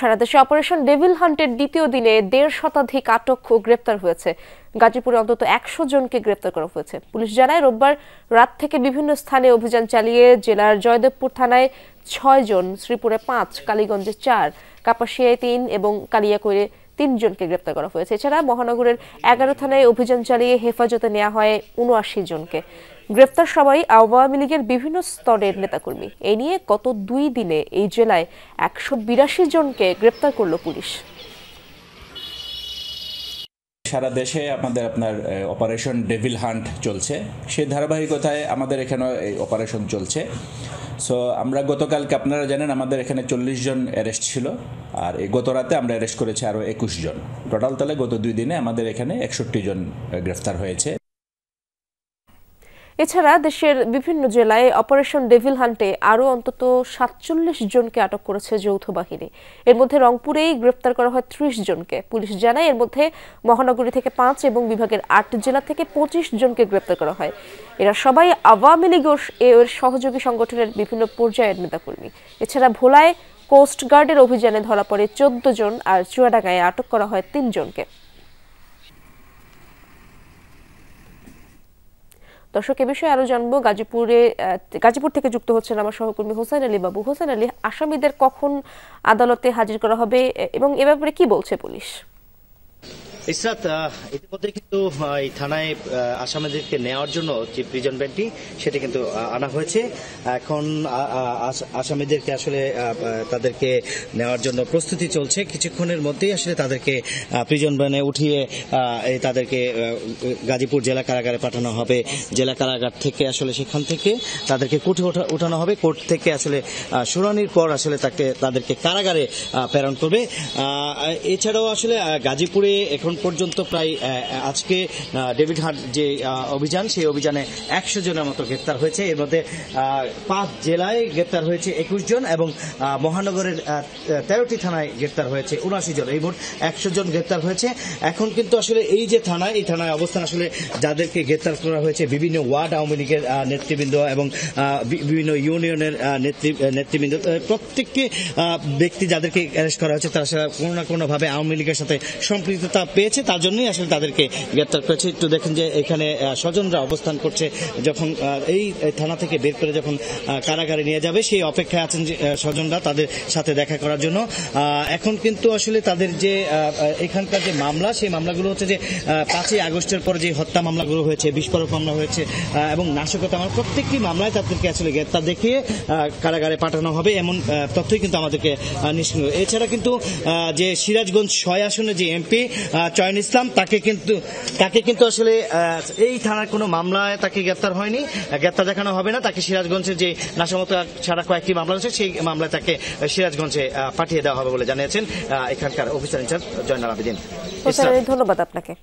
সারা দেশে operation devil হান্টের দ্বিতীয় দিনে ১৫০ শতাধিক আটক ও গ্রেপ্তার হয়েছে। গাজীপুরে অন্তত ১০০ জনকে গ্রেপ্তার করা হয়েছে। পুলিশ জানায় রোববার রাত থেকে বিভিন্ন স্থানে অভিযান চালিয়ে জেলার জয়দেবপুর থানায় ৬ জন, শ্রীপুরে ৫, কালীগঞ্জে ৪, কাপাসিয়ায় ৩ এবং কালিয়াকৈরে ৩ জনকে গ্রেপ্তার করা হয়েছে। এছাড়া মহানগরের ১১ থানায় অভিযান চালিয়ে হেফাজতে নেওয়া হয় ৭৯ জনকে। গ্রেপ্তার সবাই আওয়ামী লীগের বিভিন্ন স্তরের নেতাকর্মী। এই নিয়ে গত ২ দিনে এই জেলায় ১৮২ জনকে গ্রেপ্তার করল পুলিশ। সারা দেশে আমাদের অপারেশন ডেভিল হান্ট চলছে, সেই ধারাবাহিকতায় আমাদের এখানে এই অপারেশন চলছে। সো আমরা গতকালকে আপনারা জানেন আমাদের এখানে ৪০ জন অ্যারেস্ট ছিল, আর এই গত রাতে আমরা অ্যারেস্ট করেছি আরও ২১ জন। টোটাল তাহলে গত ২ দিনে আমাদের এখানে ৬১ জন গ্রেফতার হয়েছে। এছাড়া দেশের বিভিন্ন জেলায় অপারেশন ডেভিল হান্টে আরও অন্তত ৪৭ জনকে আটক করেছে যৌথ বাহিনী। এর মধ্যে রংপুরেই গ্রেপ্তার করা হয় ৩০ জনকে। পুলিশ জানায় এর মধ্যে মহানগরী থেকে ৫ এবং বিভাগের ৮ জেলা থেকে ২৫ জনকে গ্রেপ্তার করা হয়। এরা সবাই আওয়ামী লীগ এর সহযোগী সংগঠনের বিভিন্ন পর্যায়ের নেতাকর্মী। এছাড়া ভোলায় কোস্টগার্ডের অভিযানে ধরা পড়ে ১৪ জন, আর চুয়াডাঙ্গায় আটক করা হয় ৩ জনকে। দর্শক, এ বিষয়ে আরো জানবো। গাজীপুর থেকে যুক্ত হচ্ছেন আমার সহকর্মী হোসেন আলী বাবু। হোসেন আলী, আসামিদের কখন আদালতে হাজির করা হবে এবং এ ব্যাপারে কি বলছে পুলিশ? ইসরাত, ইতিমধ্যে কিন্তু এই থানায় আসামিদেরকে নেওয়ার জন্য যে প্রিজন ভ্যানটি সেটি কিন্তু আনা হয়েছে। এখন আসামিদেরকে আসলে তাদেরকে নেওয়ার জন্য প্রস্তুতি চলছে। কিছুক্ষণের মধ্যেই আসলে তাদেরকে প্রিজন ভ্যানে উঠিয়ে তাদেরকে গাজীপুর জেলা কারাগারে পাঠানো হবে। জেলা কারাগার থেকে আসলে সেখান থেকে তাদেরকে কোর্টে উঠানো হবে। কোর্ট থেকে আসলে শুনানির পর আসলে তাদেরকে কারাগারে প্রেরণ করবে। এছাড়াও আসলে গাজীপুরে এখন পর্যন্ত প্রায় আজকে ডেভিড হান্ট যে অভিযান, সেই অভিযানে ১০০ জনের মতো গ্রেপ্তার হয়েছে। এর মধ্যে ৫ জেলায় গ্রেপ্তার হয়েছে ২১ জন এবং মহানগরের ১৩টি থানায় গ্রেপ্তার হয়েছে ৭৯ জন। এই মোট ১০০ জন গ্রেপ্তার হয়েছে। এখন কিন্তু আসলে এই যে থানায়, এই থানায় অবস্থান আসলে যাদেরকে গ্রেপ্তার করা হয়েছে বিভিন্ন ওয়ার্ড আওয়ামী লীগের নেতৃবৃন্দ এবং বিভিন্ন ইউনিয়নের নেতৃবৃন্দ, প্রত্যেককে ব্যক্তি যাদেরকে অ্যারেস্ট করা হয়েছে তারা কোনো না কোনোভাবে আওয়ামী লীগের সাথে সম্পৃক্ততা পেয়েছে, তার জন্যই আসলে তাদেরকে গ্রেপ্তার করেছে। একটু দেখেন যে এখানে স্বজনরা অবস্থান করছে। যখন এই থানা থেকে বের করে যখন কারাগারে নিয়ে যাবে সেই অপেক্ষায় আছেন যে স্বজনরা তাদের সাথে দেখা করার জন্য। এখন কিন্তু আসলে তাদের যে এখানকার যে মামলা, সেই মামলাগুলো হচ্ছে যে ৫ই আগস্টের পরে যে হত্যা মামলাগুলো হয়েছে, বিস্ফোরক মামলা হয়েছে এবং নাশকতা মামলা, প্রত্যেকটি মামলায় তাদেরকে আসলে গ্রেপ্তার দেখিয়ে কারাগারে পাঠানো হবে, এমন তথ্যই কিন্তু আমাদেরকে নিশ্চিত। এছাড়া কিন্তু যে সিরাজগঞ্জ ৬ আসনে যে এমপি চয়ন ইসলাম, তাকে কিন্তু আসলে এই থানার কোনো মামলায় তাকে গ্রেপ্তার হয়নি, গ্রেপ্তার দেখানো হবে না। তাকে সিরাজগঞ্জের যে নাশকতা ছাড়া কয়েকটি মামলা রয়েছে সেই মামলায় তাকে সিরাজগঞ্জে পাঠিয়ে দেওয়া হবে বলে জানিয়েছেন এখানকার অফিসার ইনচার্জ জয়নাল আবেদিন। ধন্যবাদ আপনাকে।